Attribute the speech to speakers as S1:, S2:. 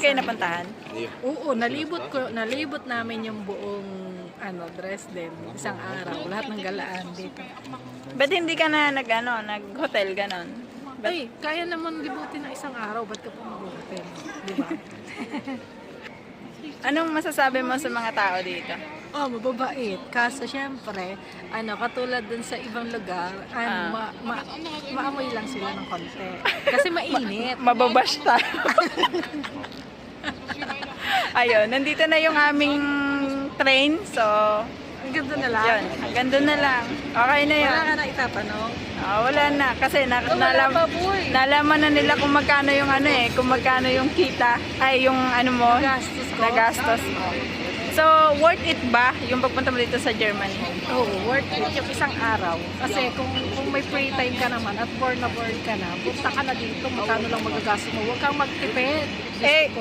S1: kayo napuntahan?
S2: Oo, nalibot namin yung buong Dresden, isang araw, lahat ng galaan dito.
S1: Ba't hindi ka na nag-hotel ganon?
S2: Ay, kaya naman libutin na isang araw, ba't ka pa mag-hotel? Di ba?
S1: Anong masasabi mo sa mga tao dito?
S2: Oh, mababait. Kaso syempre, katulad dun sa ibang lugar, maamoy lang sila ng konti. Kasi mainit.
S1: Mababash tayo. Ayun, nandito na yung aming train. So,
S2: Ang ganda na lang.
S1: yun. Hanggang doon na lang. Okay na yun.
S2: Wala ka na itatanong.
S1: Wala na. Kasi
S2: Wala pa, boy.
S1: nalaman na nila kung magkano yung kung magkano yung kita. Ay, yung mo.
S2: Nagastos ko.
S1: Nagastos mo. So, worth it ba yung pagpunta mo dito sa Germany?
S2: Oo, worth it yung isang araw. Kasi kung may free time ka naman at bored na bored ka na, punta ka na dito, magkano lang magagastos mo. Huwag kang magtipid.
S1: Eh,